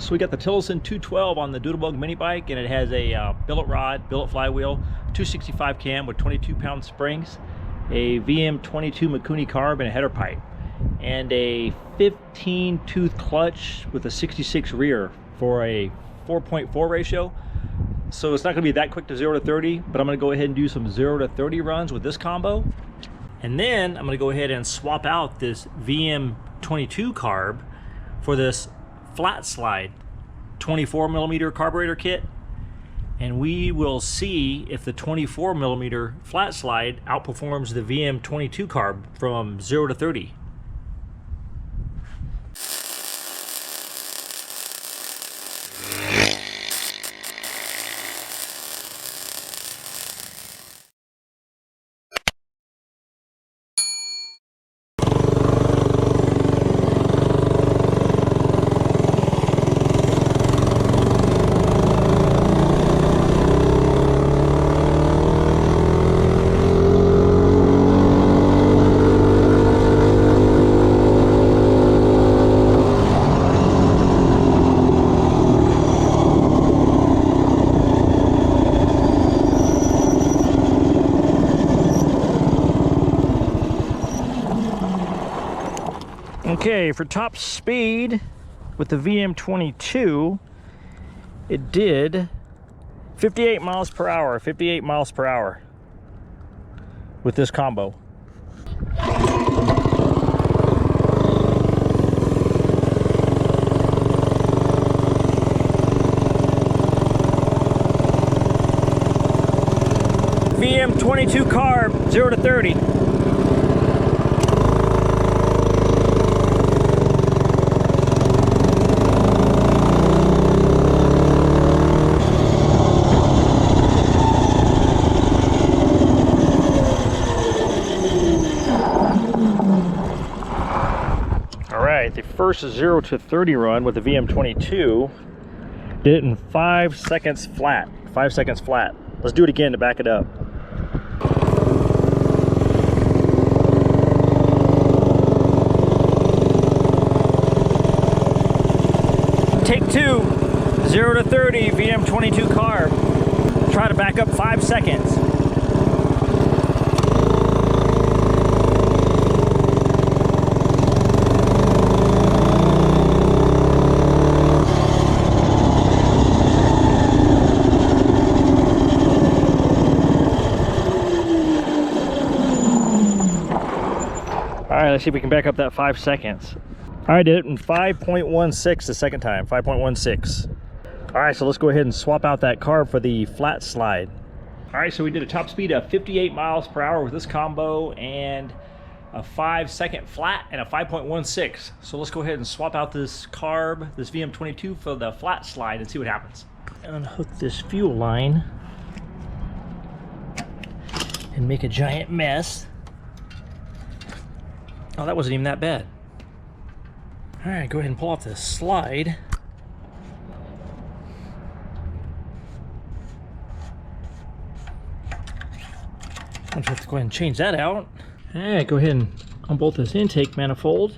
So we got the Tillotson 212 on the Doodlebug mini bike, and it has a billet rod, billet flywheel, 265 cam with 22-pound springs, a VM22 Mikuni carb, and a header pipe, and a 15-tooth clutch with a 66 rear for a 4.4 ratio. So it's not going to be that quick to 0 to 30, but I'm going to go ahead and do some 0 to 30 runs with this combo. And then I'm going to go ahead and swap out this VM22 carb for this flat slide 24mm carburetor kit, and we will see if the 24mm flat slide outperforms the VM22 carb from 0 to 30. Okay, for top speed with the VM22, it did 58 miles per hour, 58 miles per hour with this combo. VM22 carb, 0 to 30. The first 0 to 30 run with the VM22 did it in 5 seconds flat. 5 seconds flat. Let's do it again to back it up. Take 2, 0 to 30 VM22 carb. Try to back up 5 seconds. All right, let's see if we can back up that 5 seconds. All right, did it in 5.16 the second time, 5.16. All right, so let's go ahead and swap out that carb for the flat slide. All right, so we did a top speed of 58 miles per hour with this combo and a 5 second flat and a 5.16. So let's go ahead and swap out this carb, this VM22 for the flat slide and see what happens. Unhook this fuel line and make a giant mess. Oh, that wasn't even that bad. All right, go ahead and pull off this slide. I'll just have to go ahead and change that out. All right, go ahead and unbolt this intake manifold.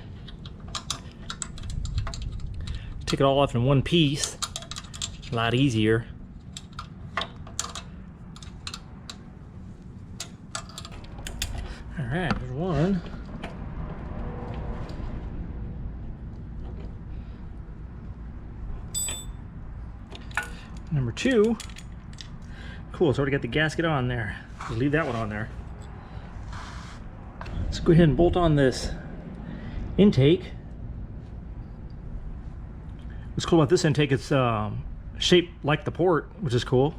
Take it all off in one piece. A lot easier. All right, there's one. Number 2, cool, it's already got the gasket on there. Just leave that one on there. Let's go ahead and bolt on this intake. What's cool about this intake, it's shaped like the port, which is cool.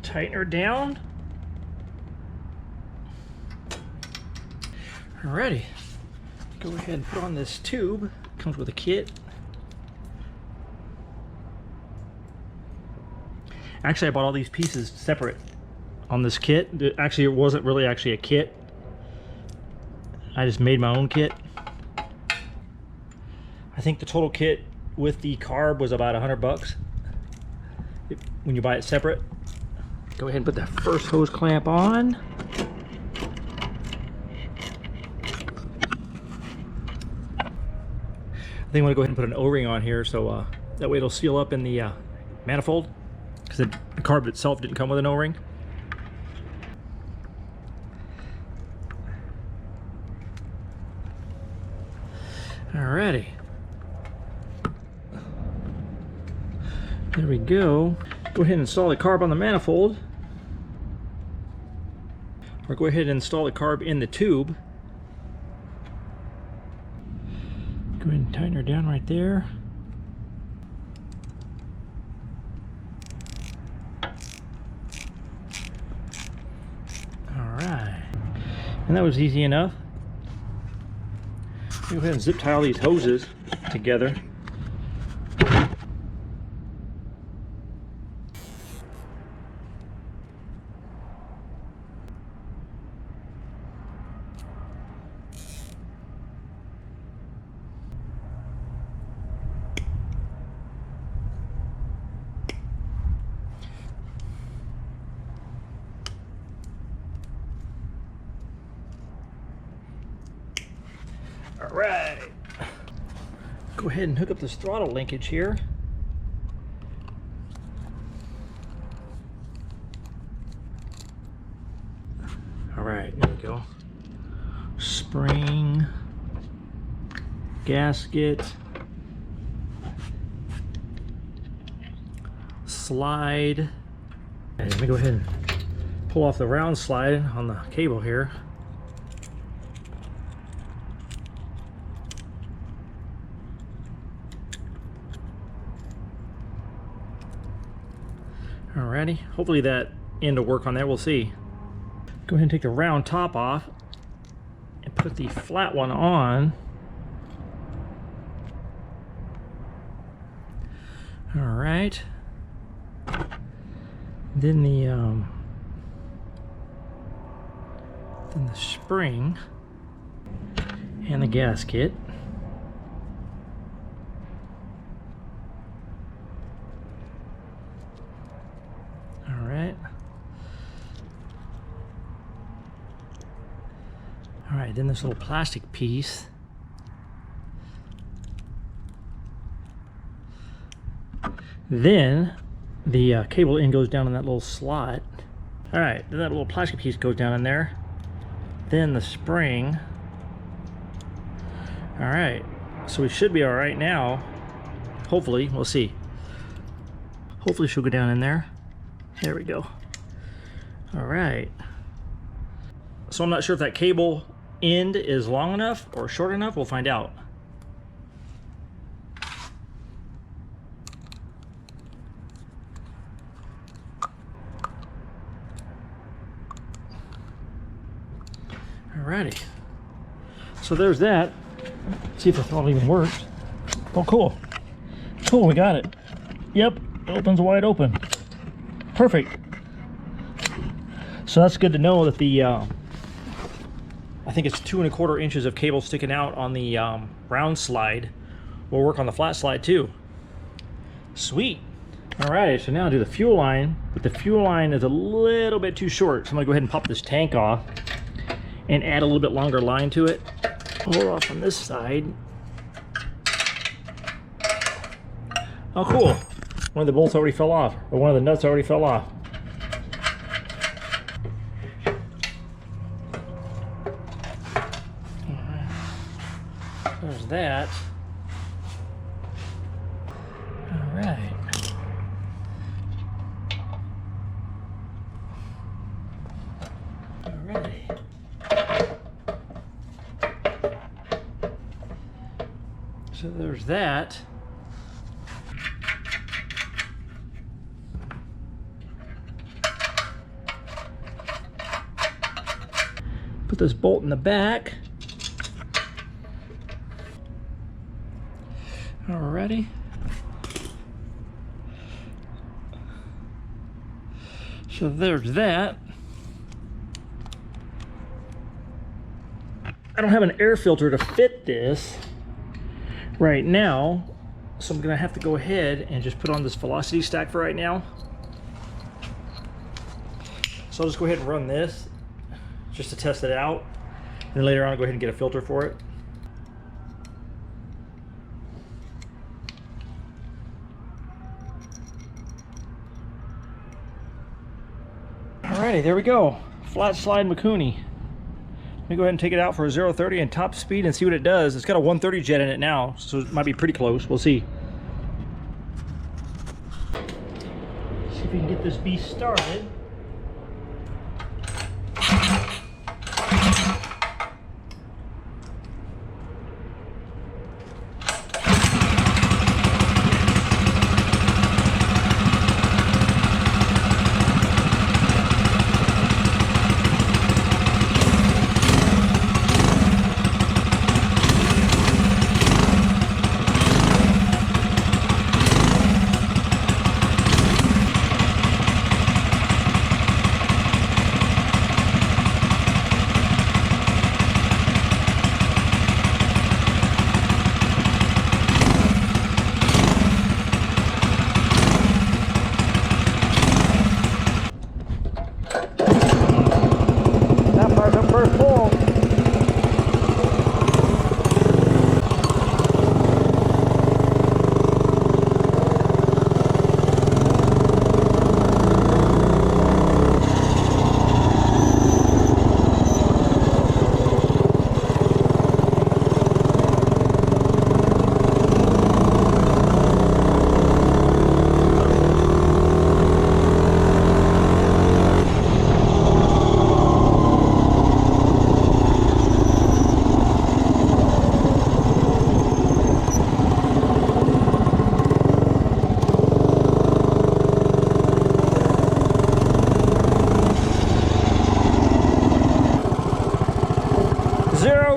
Tighten her down. Alrighty, go ahead and put on this tube. Comes with a kit. Actually, I bought all these pieces separate on this kit. Actually, it wasn't really actually a kit. I just made my own kit. I I think the total kit with the carb was about $100 when you buy it separate. Go ahead and put that first hose clamp on. I think I'm gonna go ahead and put an O-ring on here so that way it'll seal up in the manifold, because the carb itself didn't come with an O-ring. Alrighty. There we go. Go ahead and install the carb on the manifold. Or go ahead and install the carb in the tube. Go ahead and tighten her down right there. Alright. And that was easy enough. Go ahead and zip tie all these hoses together. All right, go ahead and hook up this throttle linkage here. All right, there we go. Spring, gasket, slide. And let me go ahead and pull off the round slide on the cable here. Alrighty, hopefully that end will work on there, we'll see. Go ahead and take the round top off and put the flat one on. Alright. Then the spring and the gasket. Alright, then this little plastic piece. Then the cable end goes down in that little slot. Alright, then that little plastic piece goes down in there. Then the spring. Alright, so we should be alright now. Hopefully, we'll see. Hopefully she'll go down in there. There we go. Alright. So I'm not sure if that cable end is long enough or short enough. We'll find out. Alrighty. So there's that. Let's see if the throttle even works. Oh, cool. Cool, we got it. Yep, it opens wide open. Perfect. So that's good to know that the I think it's 2 1/4 inches of cable sticking out on the round slide will work on the flat slide too. Sweet. Alright, so now I'll do the fuel line, but the fuel line is a little bit too short, so I'm gonna go ahead and pop this tank off and add a little bit longer line to it. Pull it off on this side. Oh, cool. One of the bolts already fell off, or one of the nuts already fell off. There's that. All right. Alrighty. So there's that. Put this bolt in the back. Alrighty. So there's that. I don't have an air filter to fit this. right now. So I'm gonna have to go ahead and just put on this velocity stack for right now. So I'll just go ahead and run this just to test it out. And then later on I'll go ahead and get a filter for it. Alrighty, there we go. Flat slide Mikuni. Let me go ahead and take it out for a 0-30 and top speed and see what it does. It's got a 130 jet in it now, so it might be pretty close. We'll see. See if we can get this beast started.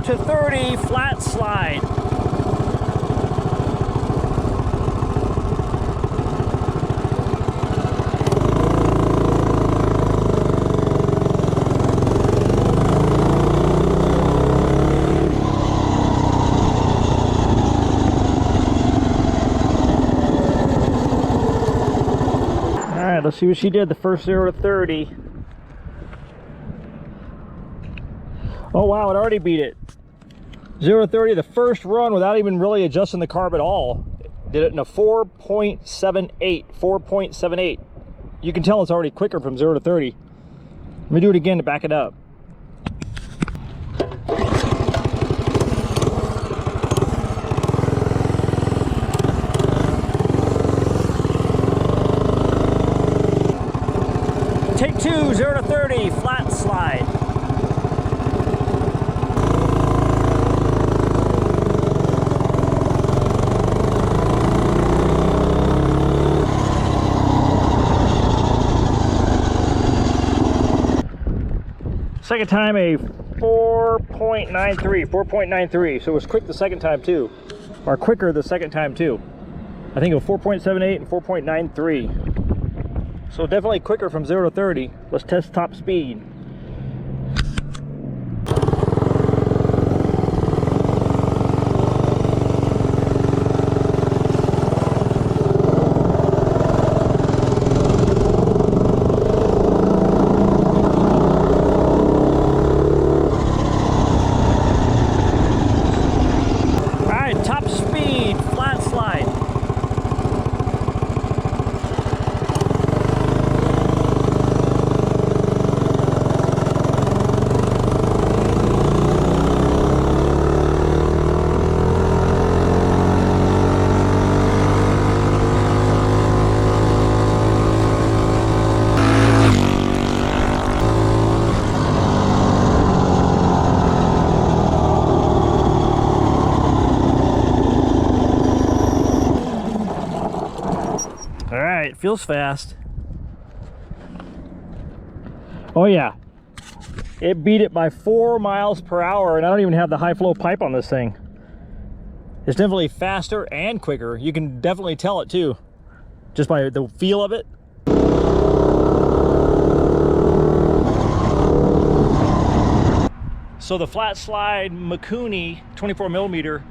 To 30 flat slide. All right, let's see what she did the first 0 to 30. Oh wow, it already beat it. 0 to 30 the first run without even really adjusting the carb at all. Did it in a 4.78. 4.78. You can tell it's already quicker from 0 to 30. Let me do it again to back it up. Take 2, 0 to 30, flat slide. Second time a 4.93, so it was quick the second time too, or quicker the second time too. I think it was 4.78 and 4.93, so definitely quicker from 0 to 30. Let's test top speed. Alright, feels fast. Oh yeah, it beat it by 4 miles per hour, and I don't even have the high flow pipe on this thing. It's definitely faster and quicker. You can definitely tell it too, just by the feel of it. So the flat slide Mikuni 24 millimeter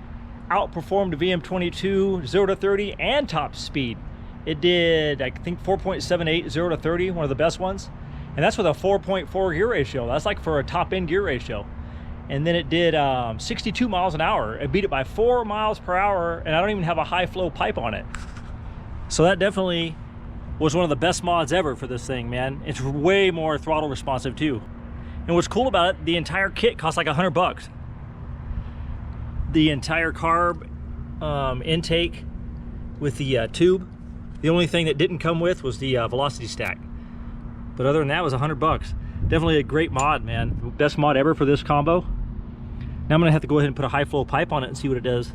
outperformed the VM22 0 to 30 and top speed. It did, I think, 4.78 0 to 30, one of the best ones. And that's with a 4.4 gear ratio. That's like for a top end gear ratio. And then it did 62 miles an hour. It beat it by 4 miles per hour, and I don't even have a high flow pipe on it. So that definitely was one of the best mods ever for this thing, man. It's way more throttle responsive too. And what's cool about it, the entire kit costs like $100. The entire carb intake with the tube. The only thing that didn't come with was the velocity stack. But other than that, it was $100. Definitely a great mod, man. Best mod ever for this combo. Now I'm gonna have to go ahead and put a high flow pipe on it and see what it does.